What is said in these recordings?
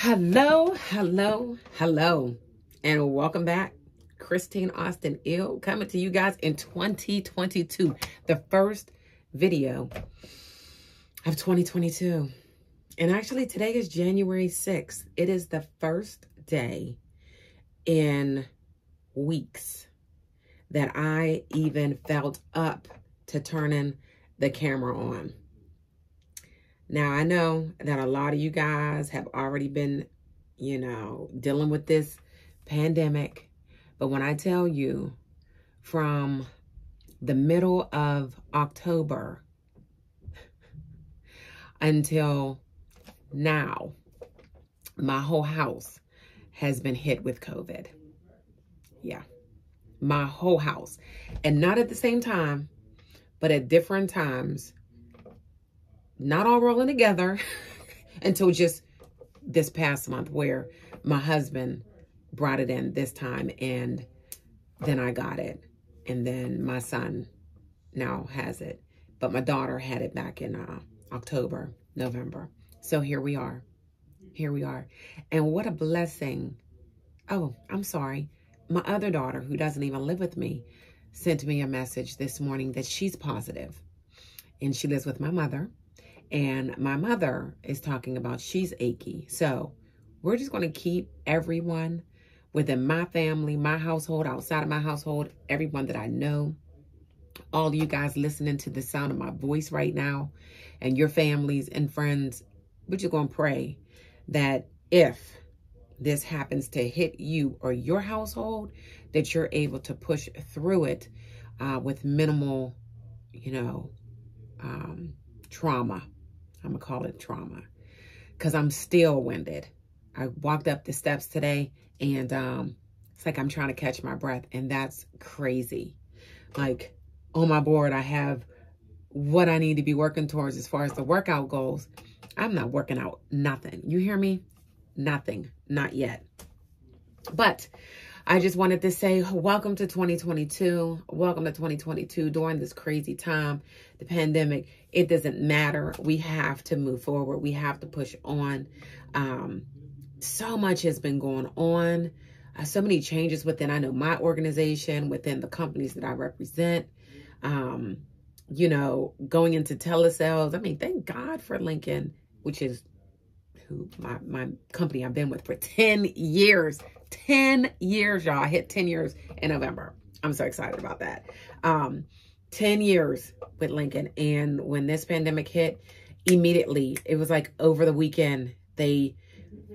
Hello, hello, hello, and welcome back. Christine Austin Ill coming to you guys in 2022, the first video of 2022. And actually today is January 6th. It is the first day in weeks that I even felt up to turning the camera on. Now, I know that a lot of you guys have already been, dealing with this pandemic. But when I tell you from the middle of October until now, my whole house has been hit with COVID. Yeah, my whole house. And not at the same time, but at different times. Not all rolling together until just this past month where my husband brought it in this time and then I got it. And then my son now has it. But my daughter had it back in October, November. So here we are. Here we are. And what a blessing. Oh, I'm sorry. My other daughter, who doesn't even live with me, sent me a message this morning that she's positive. And she lives with my mother. And my mother is talking about she's achy. So we're just going to keep everyone within my family, my household, outside of my household, everyone that I know, all of you guys listening to the sound of my voice right now, and your families and friends, we're just going to pray that if this happens to hit you or your household, that you're able to push through it with minimal, trauma. I'm going to call it trauma because I'm still winded. I walked up the steps today and it's like I'm trying to catch my breath, and that's crazy. Like on my board, I have what I need to be working towards as far as the workout goals. I'm not working out nothing. You hear me? Nothing. Not yet. But I just wanted to say welcome to 2022. Welcome to 2022 during this crazy time, the pandemic. It doesn't matter. We have to move forward. We have to push on. So much has been going on. So many changes within, I know, my organization, within the companies that I represent. Going into telesales. I mean, thank God for Lincoln, which is who my company I've been with for 10 years. 10 years, y'all. I hit 10 years in November. I'm so excited about that. 10 years with Lincoln. And when this pandemic hit, immediately, it was like over the weekend, they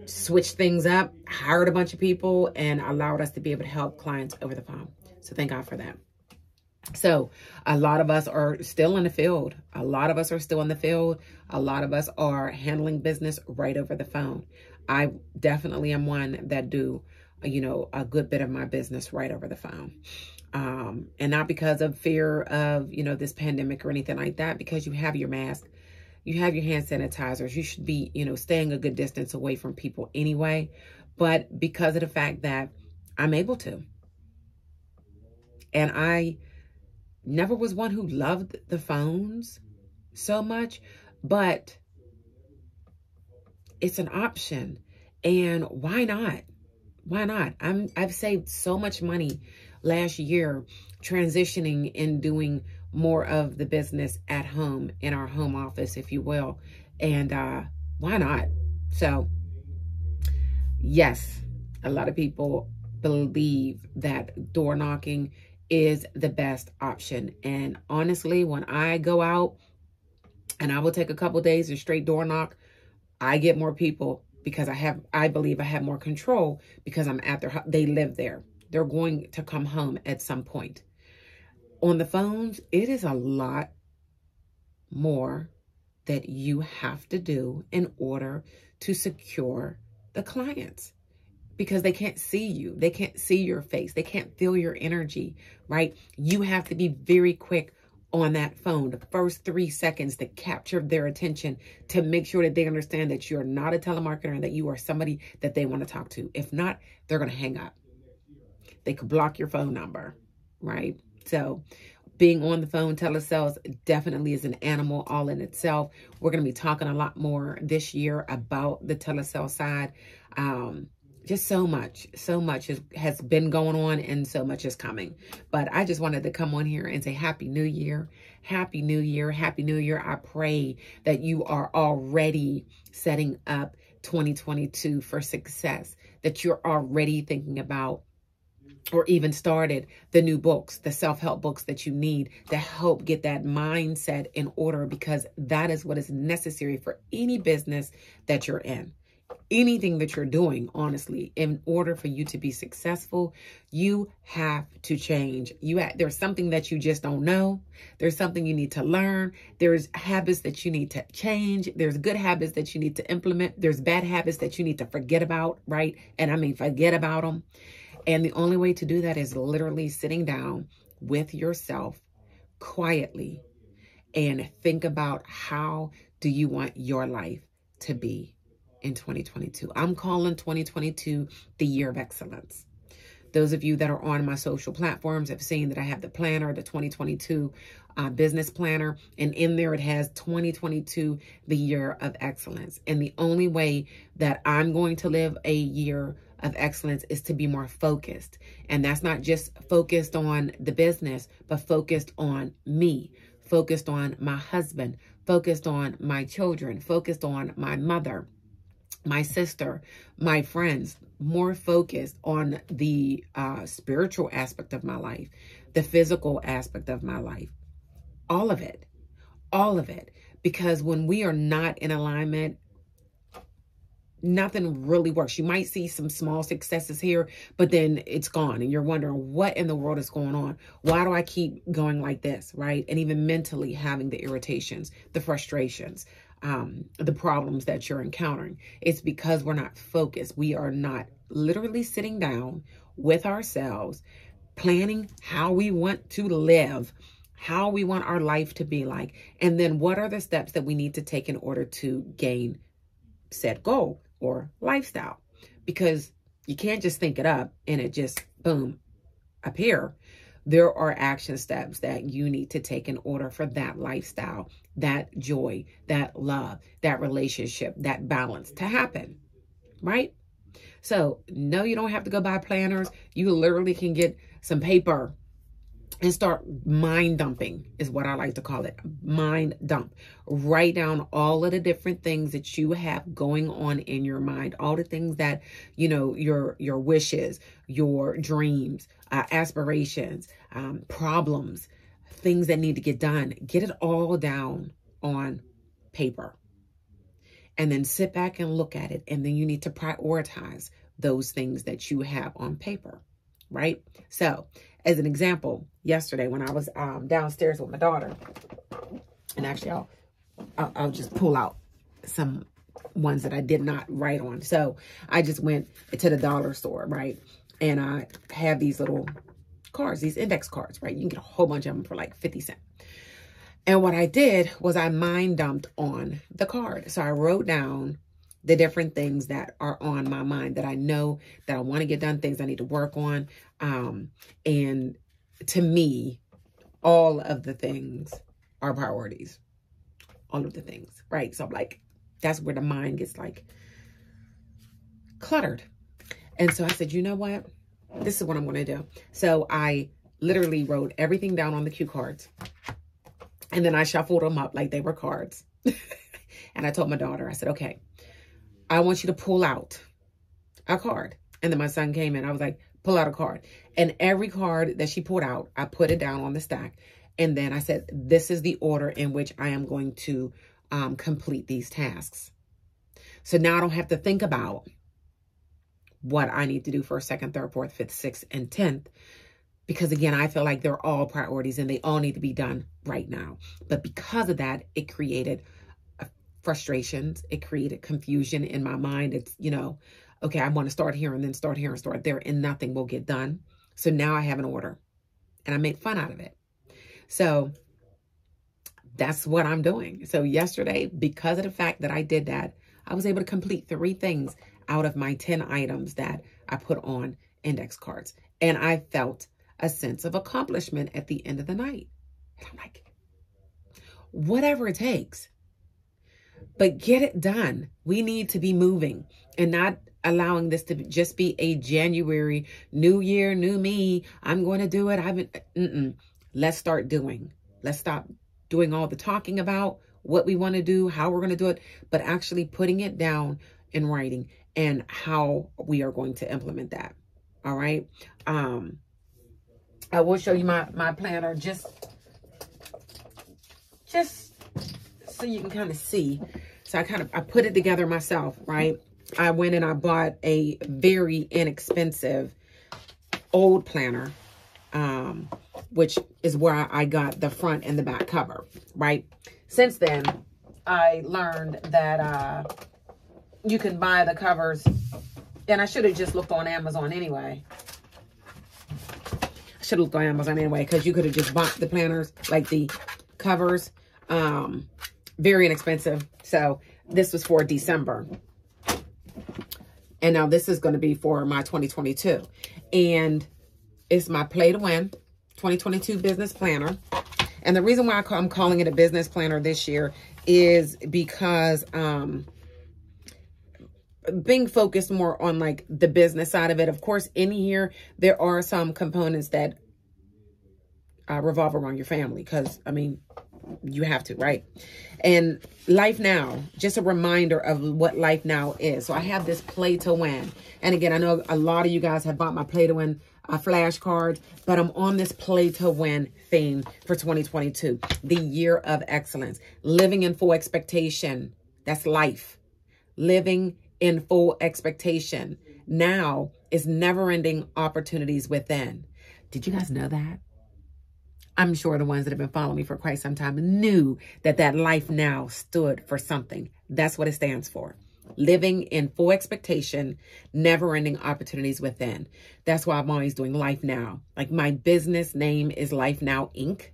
switched things up, hired a bunch of people, and allowed us to be able to help clients over the phone. So thank God for that. So a lot of us are still in the field. A lot of us are still in the field. A lot of us are handling business right over the phone. I definitely am one that do, a good bit of my business right over the phone. And not because of fear of, this pandemic or anything like that, because you have your mask, you have your hand sanitizers. You should be, staying a good distance away from people anyway. But because of the fact that I'm able to. And I never was one who loved the phones so much, but it's an option. And why not? Why not? I've saved so much money last year transitioning and doing more of the business at home, in our home office, if you will. And why not? So yes, a lot of people believe that door knocking is the best option. And honestly, when I go out and I will take a couple days to straight door knock, I get more people because I believe I have more control because I'm at their house. They live there. They're going to come home at some point. On the phones, it is a lot more that you have to do in order to secure the clients, because they can't see you. They can't see your face. They can't feel your energy, right? You have to be very quick on that phone, the first 3 seconds, to capture their attention, to make sure that they understand that you're not a telemarketer and that you are somebody that they want to talk to. If not, they're going to hang up. They could block your phone number, right? So being on the phone, telesales definitely is an animal all in itself. We're going to be talking a lot more this year about the telesale side. Just so much has been going on, and so much is coming. But I just wanted to come on here and say Happy New Year. Happy New Year. Happy New Year. I pray that you are already setting up 2022 for success, that you're already thinking about or even started the new books, the self-help books that you need to help get that mindset in order, because that is what is necessary for any business that you're in. Anything that you're doing, honestly, in order for you to be successful, you have to change. There's something that you just don't know. There's something you need to learn. There's habits that you need to change. There's good habits that you need to implement. There's bad habits that you need to forget about, right? And I mean, forget about them. And the only way to do that is literally sitting down with yourself quietly and think about, how do you want your life to be in 2022? I'm calling 2022 the year of excellence. Those of you that are on my social platforms have seen that I have the planner, the 2022 business planner, and in there it has 2022, the year of excellence. And the only way that I'm going to live a year of excellence is to be more focused. And that's not just focused on the business, but focused on me, focused on my husband, focused on my children, focused on my mother, my sister, my friends, more focused on the spiritual aspect of my life, the physical aspect of my life, all of it, because when we are not in alignment, nothing really works. You might see some small successes here, but then it's gone and you're wondering what in the world is going on. Why do I keep going like this, right? And even mentally having the irritations, the frustrations, the problems that you're encountering. It's because we're not focused. We are not literally sitting down with ourselves, planning how we want to live, how we want our life to be like, and then what are the steps that we need to take in order to gain said goal or lifestyle. Because you can't just think it up and it just, boom, appear. There are action steps that you need to take in order for that lifestyle, that joy, that love, that relationship, that balance to happen, right? So no, you don't have to go buy planners. You literally can get some paper and start mind dumping, is what I like to call it. Mind dump. Write down all of the different things that you have going on in your mind, all the things that, you know, your wishes, your dreams, aspirations, problems, things that need to get done. Get it all down on paper. And then sit back and look at it. And then you need to prioritize those things that you have on paper, right? So, as an example, yesterday when I was downstairs with my daughter, and actually I'll just pull out some ones that I did not write on. So I just went to the dollar store, right? And I have these little cards, these index cards, right? You can get a whole bunch of them for like 50 cents. And what I did was I mind dumped on the card. So I wrote down the different things that are on my mind that I know that I want to get done, things I need to work on. And to me, all of the things are priorities. All of the things, right? So like, that's where the mind gets like cluttered. And so I said, you know what? This is what I'm going to do. So I literally wrote everything down on the cue cards. And then I shuffled them up like they were cards. And I told my daughter, I said, okay, I want you to pull out a card. And then my son came in. I was like, pull out a card. And every card that she pulled out, I put it down on the stack. And then I said, this is the order in which I am going to complete these tasks. So now I don't have to think about what I need to do first, second, third, fourth, fifth, sixth, and 10th. Because again, I feel like they're all priorities and they all need to be done right now. But because of that, it created frustrations. It created confusion in my mind. It's, you know, okay, I want to start here and then start here and start there and nothing will get done. So now I have an order and I make fun out of it. So that's what I'm doing. So yesterday, because of the fact that I did that, I was able to complete 3 things out of my 10 items that I put on index cards. And I felt a sense of accomplishment at the end of the night. And I'm like, whatever it takes, but get it done. We need to be moving and not allowing this to just be a January, new year, new me. I'm going to do it. Let's start doing. Let's stop doing all the talking about what we want to do, how we're going to do it, but actually putting it down in writing and how we are going to implement that. All right. I will show you my planner just so you can kind of see. So I put it together myself, right? I went and I bought a very inexpensive old planner, which is where I got the front and the back cover, right? Since then, I learned that you can buy the covers, and I should have just looked on Amazon anyway. I should have looked on Amazon anyway, because you could have just bought the planners, like the covers, very inexpensive. So this was for December. And now this is going to be for my 2022. And it's my Play to Win 2022 business planner. And the reason why I'm calling it a business planner this year is because being focused more on like the business side of it. Of course, in here, there are some components that revolve around your family, because, I mean, you have to, right? And Life Now, just a reminder of what Life Now is. So I have this Play to Win. And again, I know a lot of you guys have bought my Play to Win flashcards, but I'm on this Play to Win theme for 2022, the year of excellence, living in full expectation. That's life. Living in full expectation. Now is never-ending opportunities within. Did you guys know that? I'm sure the ones that have been following me for quite some time knew that that Life Now stood for something. That's what it stands for. Living in full expectation, never-ending opportunities within. That's why I'm always doing Life Now. Like, my business name is Life Now Inc.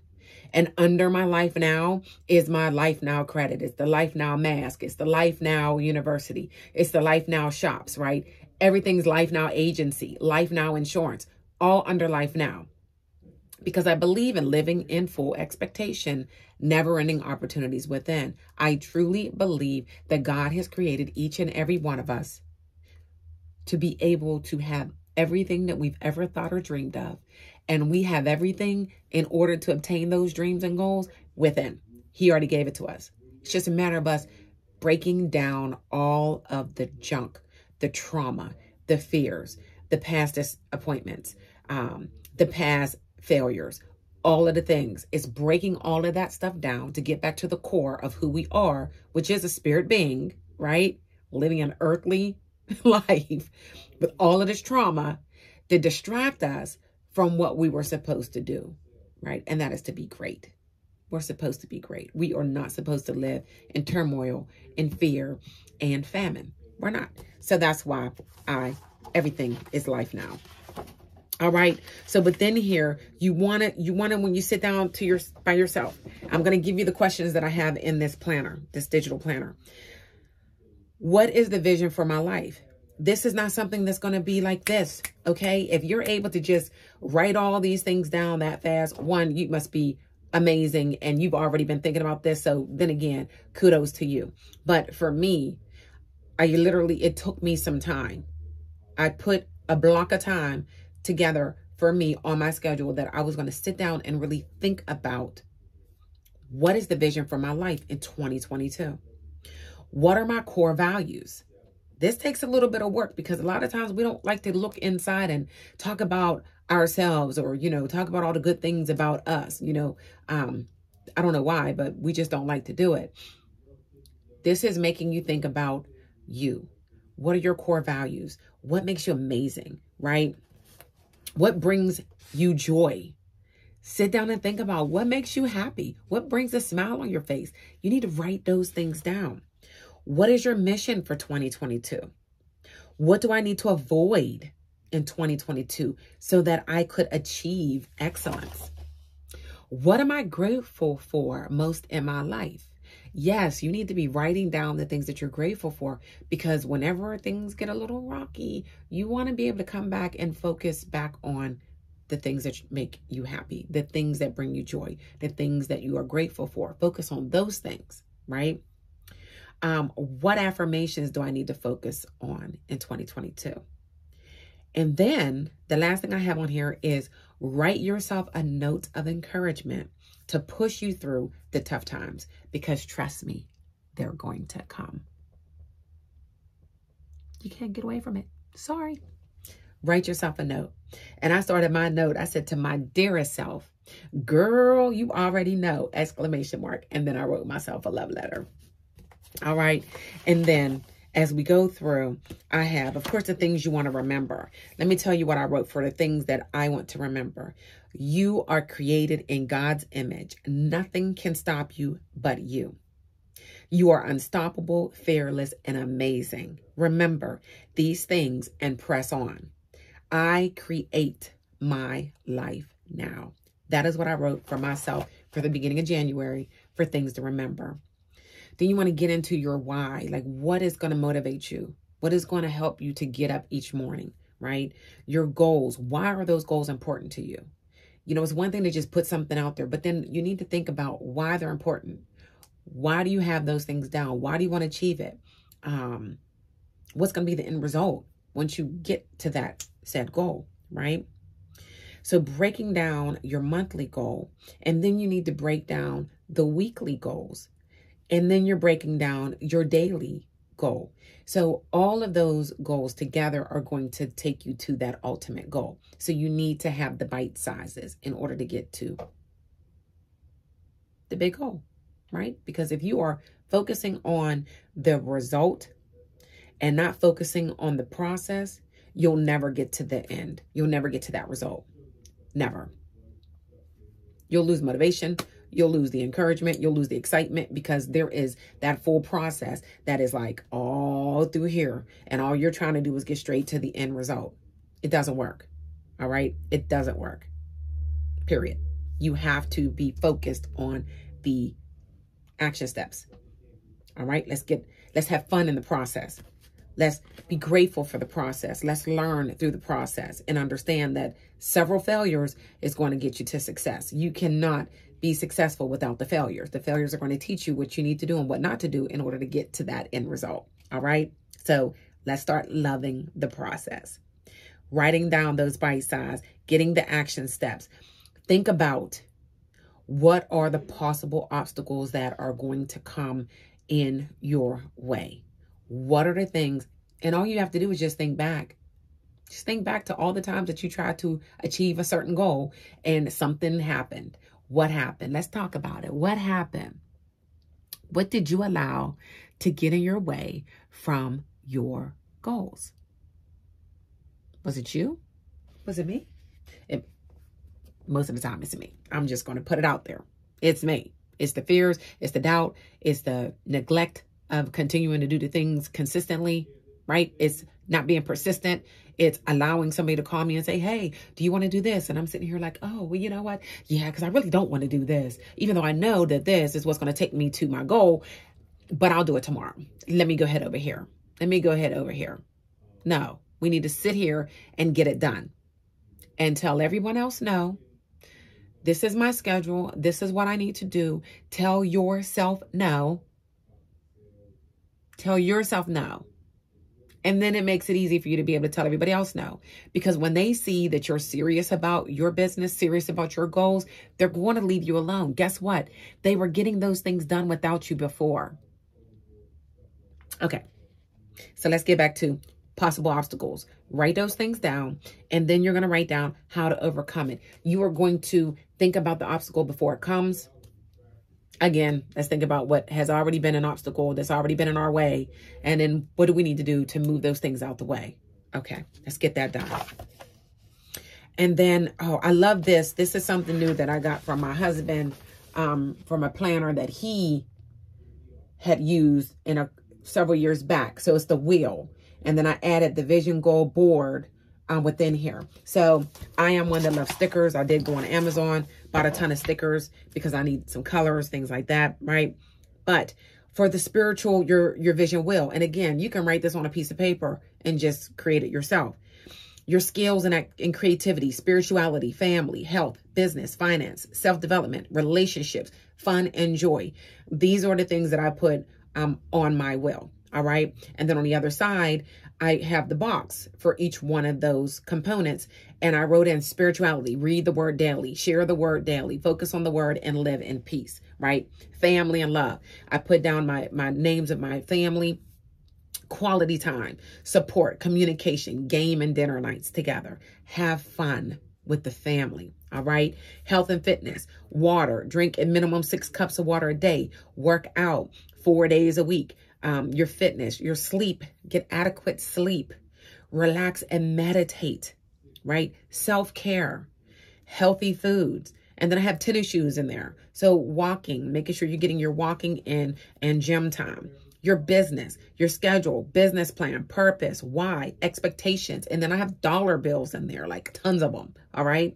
And under my Life Now is my Life Now credit. It's the Life Now mask. It's the Life Now University. It's the Life Now shops, right? Everything's Life Now agency, Life Now insurance, all under Life Now. Because I believe in living in full expectation, never-ending opportunities within. I truly believe that God has created each and every one of us to be able to have everything that we've ever thought or dreamed of. And we have everything in order to obtain those dreams and goals within. He already gave it to us. It's just a matter of us breaking down all of the junk, the trauma, the fears, the past disappointments, the past failures, all of the things. It's breaking all of that stuff down to get back to the core of who we are, which is a spirit being, right? Living an earthly life with all of this trauma to distract us from what we were supposed to do, right? And that is to be great. We're supposed to be great. We are not supposed to live in turmoil, in fear, and famine. We're not. So that's why everything is Life Now. All right. So, but then here, you want to, when you sit down by yourself, I'm going to give you the questions that I have in this planner, this digital planner. What is the vision for my life? This is not something that's going to be like this. Okay. If you're able to just write all these things down that fast, one, you must be amazing. And you've already been thinking about this. So then again, kudos to you. But for me, it took me some time. I put a block of time together for me on my schedule that I was going to sit down and really think about what is the vision for my life in 2022? What are my core values? This takes a little bit of work because a lot of times we don't like to look inside and talk about ourselves or, talk about all the good things about us. I don't know why, but we just don't like to do it. This is making you think about you. What are your core values? What makes you amazing, right? What brings you joy? Sit down and think about what makes you happy. What brings a smile on your face? You need to write those things down. What is your mission for 2022? What do I need to avoid in 2022 so that I could achieve excellence? What am I grateful for most in my life? Yes, you need to be writing down the things that you're grateful for, because whenever things get a little rocky, you want to be able to come back and focus back on the things that make you happy, the things that bring you joy, the things that you are grateful for. Focus on those things, right? What affirmations do I need to focus on in 2022? And then the last thing I have on here is write yourself a note of encouragement to push you through the tough times, because trust me, they're going to come. You can't get away from it. Sorry. Write yourself a note. And I started my note. I said, to my dearest self, girl, you already know, ! And then I wrote myself a love letter. All right. And then as we go through, I have, of course, the things you want to remember. Let me tell you what I wrote for the things that I want to remember. You are created in God's image. Nothing can stop you but you. You are unstoppable, fearless, and amazing. Remember these things and press on. I create my life now. That is what I wrote for myself for the beginning of January for things to remember. Then you want to get into your why. Like, what is going to motivate you? What is going to help you to get up each morning, right? Your goals. Why are those goals important to you? You know, it's one thing to just put something out there, but then you need to think about why they're important. Why do you have those things down? Why do you want to achieve it? What's going to be the end result once you get to that said goal, right? So breaking down your monthly goal, and then you need to break down the weekly goals. And then you're breaking down your daily goal. So all of those goals together are going to take you to that ultimate goal. So you need to have the bite sizes in order to get to the big goal, right? Because if you are focusing on the result and not focusing on the process, you'll never get to the end. You'll never get to that result. Never. You'll lose motivation. You'll lose the encouragement. You'll lose the excitement, because there is that full process that is like all through here. And all you're trying to do is get straight to the end result. It doesn't work. All right. It doesn't work. Period. You have to be focused on the action steps. All right. Let's have fun in the process. Let's be grateful for the process. Let's learn through the process and understand that several failures is going to get you to success. You cannot be successful without the failures. The failures are going to teach you what you need to do and what not to do in order to get to that end result. All right. So let's start loving the process. Writing down those bite size, getting the action steps. Think about what are the possible obstacles that are going to come in your way. What are the things? And all you have to do is just think back. Just think back to all the times that you tried to achieve a certain goal and something happened. What happened? Let's talk about it. What happened? What did you allow to get in your way from your goals? Was it you? Was it me? Most of the time, it's me. I'm just going to put it out there. It's me. It's the fears. It's the doubt. It's the neglect of continuing to do the things consistently, right? It's not being persistent. It's allowing somebody to call me and say, hey, do you want to do this? And I'm sitting here like, oh, well, you know what? Yeah, because I really don't want to do this, even though I know that this is what's going to take me to my goal, but I'll do it tomorrow. Let me go ahead over here. Let me go ahead over here. No, we need to sit here and get it done and tell everyone else, no, this is my schedule. This is what I need to do. Tell yourself no. Tell yourself no. And then it makes it easy for you to be able to tell everybody else no. Because when they see that you're serious about your business, serious about your goals, they're going to leave you alone. Guess what? They were getting those things done without you before. Okay. So let's get back to possible obstacles. Write those things down, and then you're going to write down how to overcome it. You are going to think about the obstacle before it comes. Again, let's think about what has already been an obstacle that's already been in our way. And then what do we need to do to move those things out the way? Okay, let's get that done. And then, oh, I love this. This is something new that I got from my husband, from a planner that he had used several years back. So it's the wheel. And then I added the vision goal board within here. So I am one that loves stickers. I did go on Amazon, bought a ton of stickers because I need some colors, things like that, right? But for the spiritual, your vision will. And again, you can write this on a piece of paper and just create it yourself. Your skills and creativity, spirituality, family, health, business, finance, self-development, relationships, fun, and joy. These are the things that I put on my will. All right. And then on the other side, I have the box for each one of those components. And I wrote in spirituality, read the word daily, share the word daily, focus on the word, and live in peace, right? Family and love. I put down my names of my family, quality time, support, communication, game and dinner nights together, have fun with the family. All right. Health and fitness, water, drink a minimum 6 cups of water a day, work out 4 days a week. Your fitness, your sleep, get adequate sleep, relax and meditate, right? Self-care, healthy foods. And then I have tennis shoes in there. So walking, making sure you're getting your walking in and gym time, your business, your schedule, business plan, purpose, why, expectations. And then I have dollar bills in there, like tons of them. All right.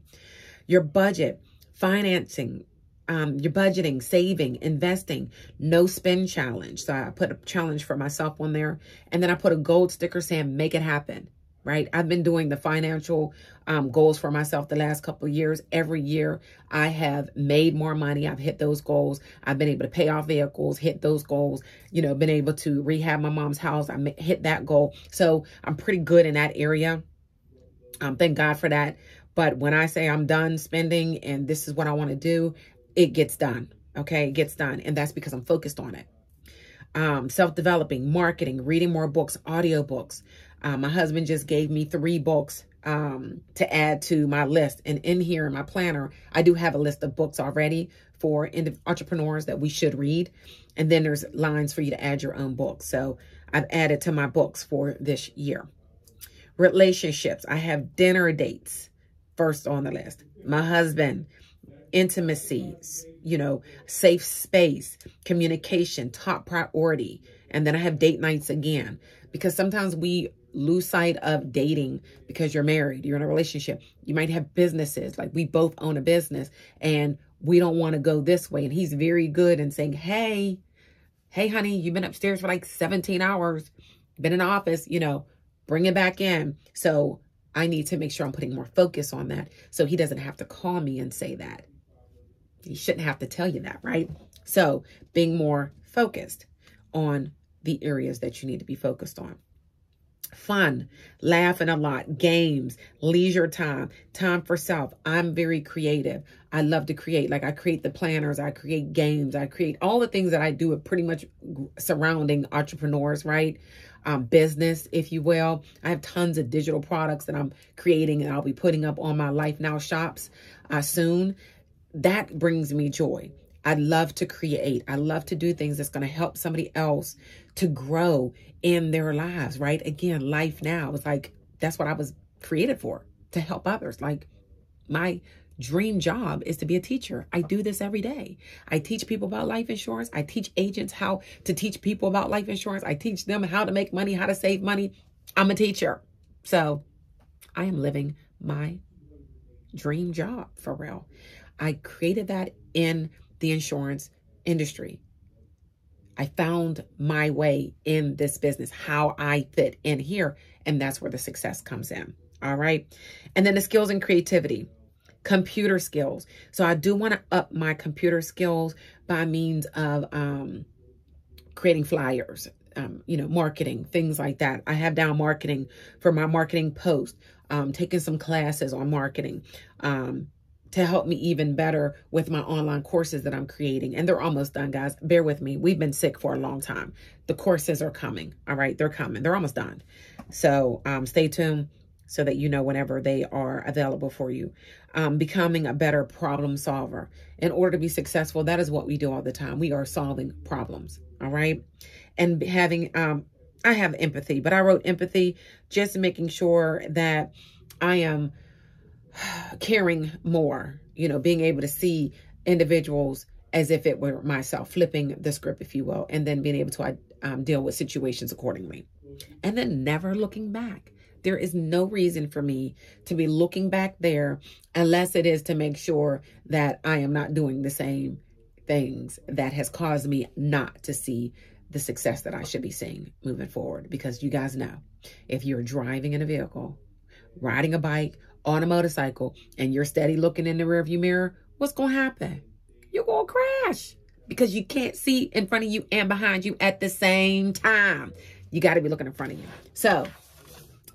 Your budget, financing, your budgeting, saving, investing, no spend challenge. So I put a challenge for myself on there. And then I put a gold sticker saying, make it happen, right? I've been doing the financial goals for myself the last couple of years. Every year I have made more money. I've hit those goals. I've been able to pay off vehicles, hit those goals, you know, been able to rehab my mom's house. I hit that goal. So I'm pretty good in that area. Thank God for that. But when I say I'm done spending and this is what I want to do, it gets done. Okay. It gets done. And that's because I'm focused on it. Self-developing, marketing, reading more books, audiobooks. My husband just gave me 3 books to add to my list. And in here in my planner, I do have a list of books already for entrepreneurs that we should read. And then there's lines for you to add your own books. So I've added to my books for this year. Relationships. I have dinner dates first on the list. My husband, intimacy, you know, safe space, communication, top priority. And then I have date nights again, because sometimes we lose sight of dating because you're married, you're in a relationship. You might have businesses, like we both own a business and we don't want to go this way. And he's very good in saying, hey, honey, you've been upstairs for like 17 hours, been in the office, you know, bring it back in. So I need to make sure I'm putting more focus on that. So he doesn't have to call me and say that. He shouldn't have to tell you that, right? So being more focused on the areas that you need to be focused on. Fun, laughing a lot, games, leisure time, time for self. I'm very creative. I love to create. Like I create the planners, I create games, I create all the things that I do are pretty much surrounding entrepreneurs, right? Business, if you will. I have tons of digital products that I'm creating and I'll be putting up on my Life Now shops soon. That brings me joy. I love to create. I love to do things that's going to help somebody else to grow in their lives, right? Again, Life Now is like, that's what I was created for, to help others. Like my dream job is to be a teacher. I do this every day. I teach people about life insurance. I teach agents how to teach people about life insurance. I teach them how to make money, how to save money. I'm a teacher. So I am living my dream job for real. I created that in the insurance industry. I found my way in this business, how I fit in here. And that's where the success comes in. All right. And then the skills and creativity, computer skills. So I do want to up my computer skills by means of creating flyers, you know, marketing, things like that. I have down marketing for my marketing post, taking some classes on marketing, to help me even better with my online courses that I'm creating. And they're almost done, guys. Bear with me. We've been sick for a long time. The courses are coming. All right. They're coming. They're almost done. So stay tuned so that you know whenever they are available for you. Becoming a better problem solver. In order to be successful, that is what we do all the time. We are solving problems. All right. And having, I have empathy, but I wrote empathy, just making sure that I am caring more, you know, being able to see individuals as if it were myself, flipping the script, if you will, and then being able to deal with situations accordingly. And then never looking back. There is no reason for me to be looking back there unless it is to make sure that I am not doing the same things that has caused me not to see the success that I should be seeing moving forward. Because you guys know, if you're driving in a vehicle riding a bike, on a motorcycle, and you're steady looking in the rearview mirror, what's going to happen? You're going to crash because you can't see in front of you and behind you at the same time. You got to be looking in front of you. So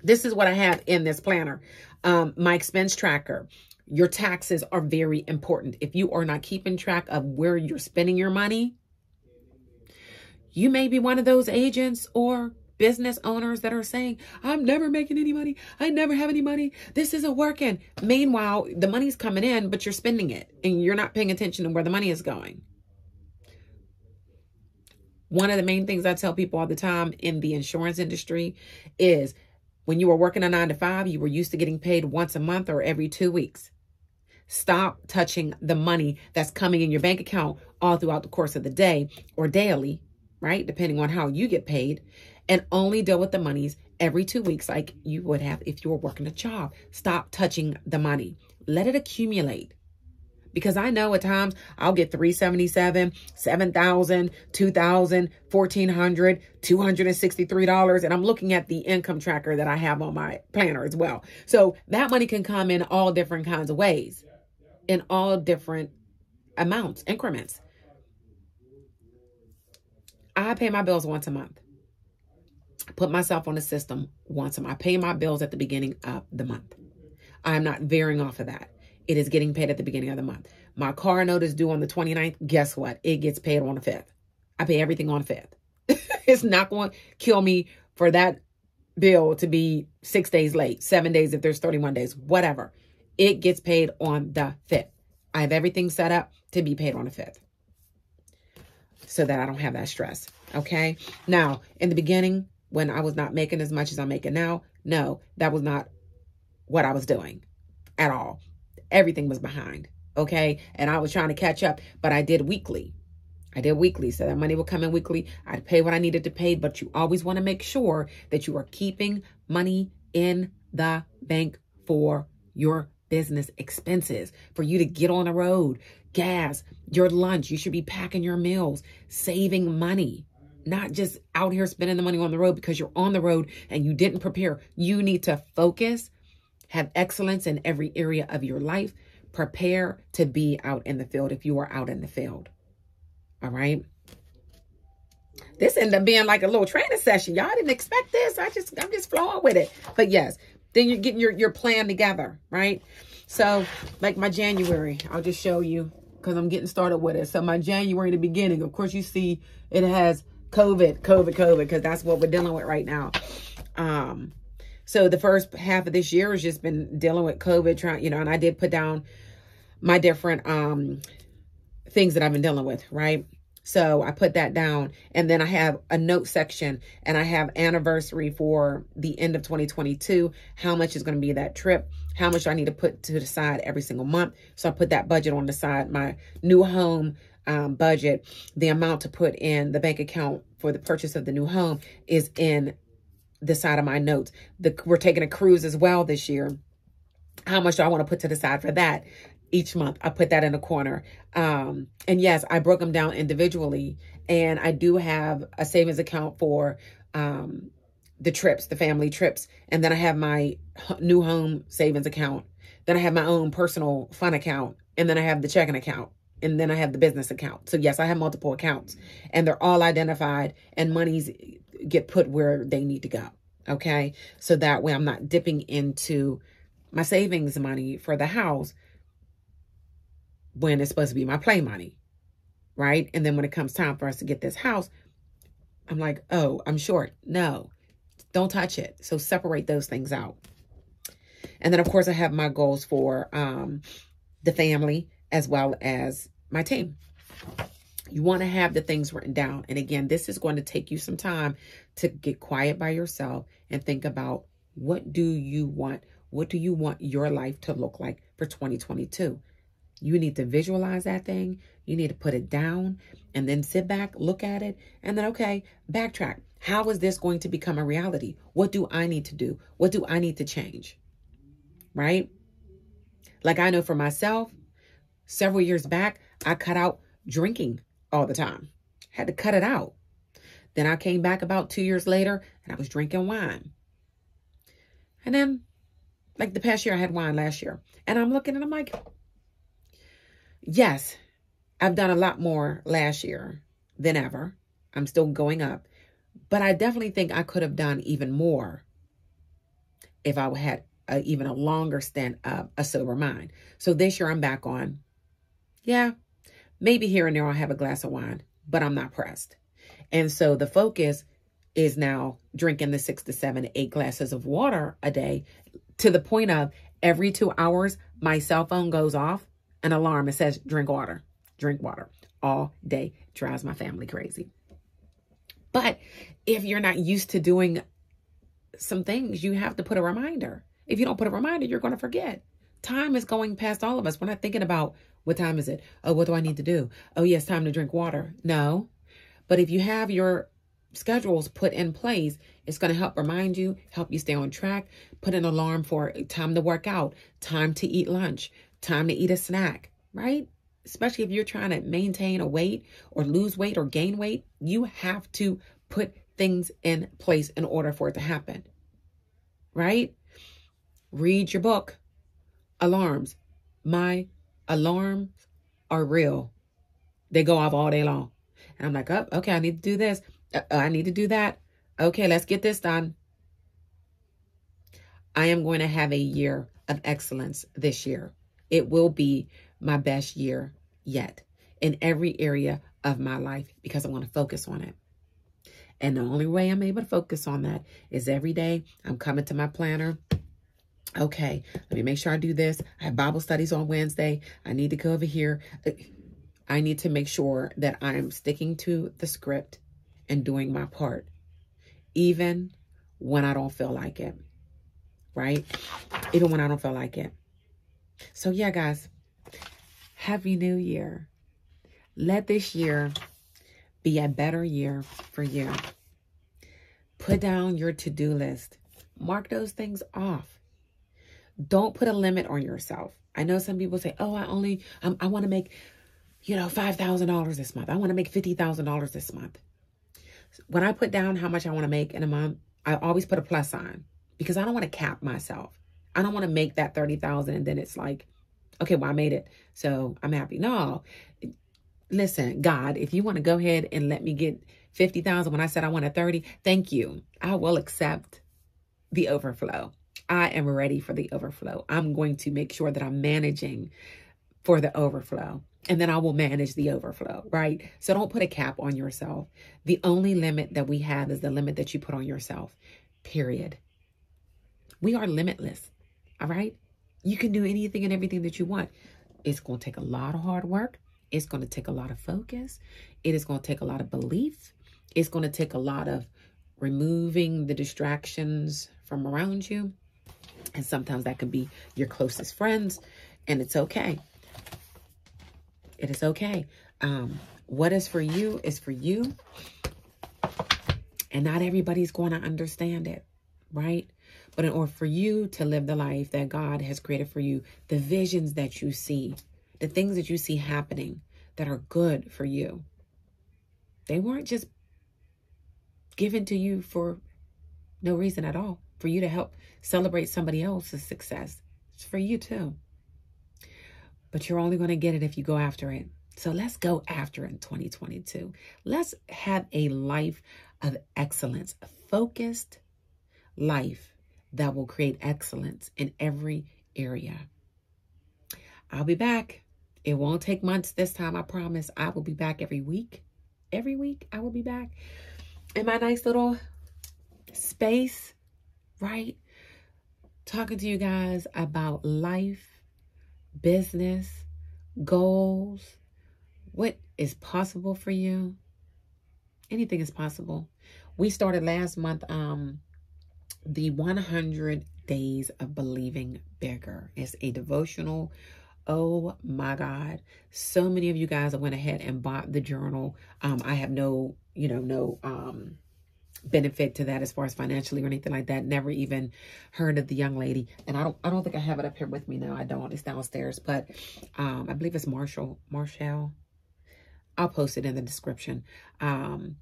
this is what I have in this planner. My expense tracker. Your taxes are very important. If you are not keeping track of where you're spending your money, you may be one of those agents or business owners that are saying, I'm never making any money. I never have any money. This isn't working. Meanwhile, the money's coming in, but you're spending it and you're not paying attention to where the money is going. One of the main things I tell people all the time in the insurance industry is when you were working a 9-to-5, you were used to getting paid once a month or every 2 weeks. Stop touching the money that's coming in your bank account all throughout the course of the day or daily, right? Depending on how you get paid, and only deal with the monies every 2 weeks like you would have if you were working a job. Stop touching the money. Let it accumulate. Because I know at times I'll get $377, $7,000, $2,000, $1,400, $263, and I'm looking at the income tracker that I have on my planner as well. So that money can come in all different kinds of ways, in all different amounts, increments. I pay my bills once a month. I put myself on the system once a month. I pay my bills at the beginning of the month. I'm not veering off of that. It is getting paid at the beginning of the month. My car note is due on the 29th. Guess what? It gets paid on the 5th. I pay everything on the 5th. It's not going to kill me for that bill to be 6 days late, 7 days if there's 31 days, whatever. It gets paid on the 5th. I have everything set up to be paid on the 5th so that I don't have that stress. Okay. Now, in the beginning, when I was not making as much as I'm making now, no, that was not what I was doing at all. Everything was behind. Okay. And I was trying to catch up, but I did weekly. So that money would come in weekly. I'd pay what I needed to pay, but you always want to make sure that you are keeping money in the bank for your business expenses, for you to get on the road, gas, your lunch. You should be packing your meals, saving money, not just out here spending the money on the road because you're on the road and you didn't prepare. You need to focus, have excellence in every area of your life. Prepare to be out in the field if you are out in the field. All right. This ended up being like a little training session. Y'all didn't expect this. I'm just flowing with it. But yes, then you're getting your plan together, right? So like my January, I'll just show you because I'm getting started with it. So my January, the beginning, of course, you see it has COVID, because that's what we're dealing with right now. So the first half of this year has just been dealing with COVID, and I did put down my different things that I've been dealing with, right? So I put that down, and then I have a note section, and I have anniversary for the end of 2022, how much is going to be that trip, how much I need to put to the side every single month. So I put that budget on the side, my new home budget, the amount to put in the bank account for the purchase of the new home is in the side of my notes. We're taking a cruise as well this year. How much do I want to put to the side for that each month? I put that in a corner. And yes, I broke them down individually. And I do have a savings account for the trips, the family trips. And then I have my new home savings account. Then I have my own personal fund account. And then I have the checking account. And then I have the business account. So yes, I have multiple accounts. And they're all identified. And monies get put where they need to go. Okay. So that way I'm not dipping into my savings money for the house when it's supposed to be my play money. Right. And then when it comes time for us to get this house, I'm like, oh, I'm short. No, don't touch it. So separate those things out. And then of course I have my goals for the family as well as my team. You want to have the things written down. And again, this is going to take you some time to get quiet by yourself and think about what do you want? What do you want your life to look like for 2022? You need to visualize that thing. You need to put it down and then sit back, look at it, and then, okay, backtrack. How is this going to become a reality? What do I need to do? What do I need to change? Right? Like I know for myself, several years back, I cut out drinking all the time. Had to cut it out. Then I came back about 2 years later and I was drinking wine. And then Like the past year, I had wine last year. And I'm looking and I'm like, yes, I've done a lot more last year than ever. I'm still going up. But I definitely think I could have done even more if I had even a longer stint of a sober mind. So this year I'm back on, yeah, maybe here and there I'll have a glass of wine, but I'm not pressed. And so the focus is now drinking the 6 to 7 to 8 glasses of water a day, to the point of every 2 hours, my cell phone goes off, an alarm. It says, drink water all day. Drives my family crazy. But if you're not used to doing some things, you have to put a reminder. If you don't put a reminder, you're going to forget. Time is going past all of us. We're not thinking about, what time is it? Oh, what do I need to do? Oh, yes, time to drink water. No. But if you have your schedules put in place, it's going to help remind you, help you stay on track. Put an alarm for time to work out, time to eat lunch, time to eat a snack, right? Especially if you're trying to maintain a weight or lose weight or gain weight, you have to put things in place in order for it to happen, right? Read your book. Alarms. My alarms are real. They go off all day long. And I'm like, oh, okay, I need to do this. I need to do that. Okay, let's get this done. I am going to have a year of excellence this year. It will be my best year yet in every area of my life because I'm going to focus on it. And the only way I'm able to focus on that is every day I'm coming to my planner. Okay, let me make sure I do this. I have Bible studies on Wednesday. I need to go over here. I need to make sure that I'm sticking to the script and doing my part, even when I don't feel like it, right? Even when I don't feel like it. So yeah, guys, Happy New Year. Let this year be a better year for you. Put down your to-do list. Mark those things off. Don't put a limit on yourself. I know some people say, oh, I want to make, $5,000 this month. I want to make $50,000 this month. When I put down how much I want to make in a month, I always put a plus sign because I don't want to cap myself. I don't want to make that 30,000 and then it's like, okay, well, I made it, so I'm happy. No, listen, God, if you want to go ahead and let me get 50,000 when I said I wanted 30, thank you. I will accept the overflow. I am ready for the overflow. I'm going to make sure that I'm managing for the overflow. And then I will manage the overflow, right? So don't put a cap on yourself. The only limit that we have is the limit that you put on yourself, period. We are limitless, all right? You can do anything and everything that you want. It's going to take a lot of hard work. It's going to take a lot of focus. It is going to take a lot of belief. It's going to take a lot of removing the distractions from around you. And sometimes that can be your closest friends. And it's okay. It is okay. What is for you is for you. And not everybody's going to understand it, right? But in order for you to live the life that God has created for you, the visions that you see, the things that you see happening that are good for you, they weren't just given to you for no reason at all, for you to help celebrate somebody else's success. It's for you too. But you're only going to get it if you go after it. So let's go after it in 2022. Let's have a life of excellence, a focused life that will create excellence in every area. I'll be back. It won't take months this time, I promise. I will be back every week. Every week I will be back in my nice little space, right? Talking to you guys about life, business, goals, what is possible for you. Anything is possible. We started last month the 100 Days of Believing Bigger. It's a devotional. Oh my God. So many of you guys went ahead and bought the journal. I have no benefit to that as far as financially or anything like that. Never even heard of the young lady. And I don't think I have it up here with me now. I don't. It's downstairs. But I believe it's Marshall. I'll post it in the description. And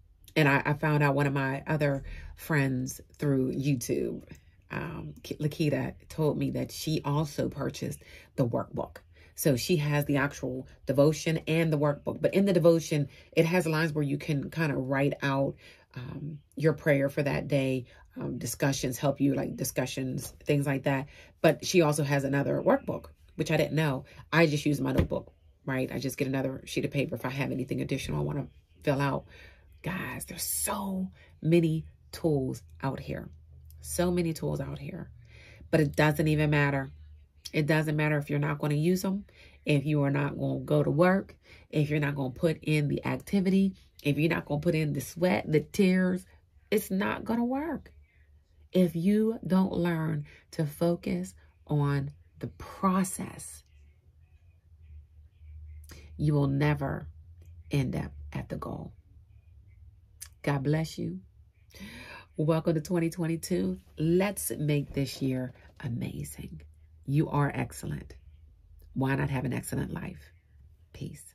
I found out one of my other friends through YouTube. Lakita told me that she also purchased the workbook. So she has the actual devotion and the workbook. But in the devotion, it has lines where you can kind of write out your prayer for that day. Discussions help you, like discussions, things like that. But she also has another workbook, which I didn't know. I just use my notebook, right? I just get another sheet of paper if I have anything additional I want to fill out. Guys, there's so many tools out here. So many tools out here. But it doesn't even matter. It doesn't matter if you're not going to use them, if you are not going to go to work, if you're not going to put in the activity, if you're not going to put in the sweat, the tears, it's not going to work. If you don't learn to focus on the process, you will never end up at the goal. God bless you. Welcome to 2022. Let's make this year amazing. You are excellent. Why not have an excellent life? Peace.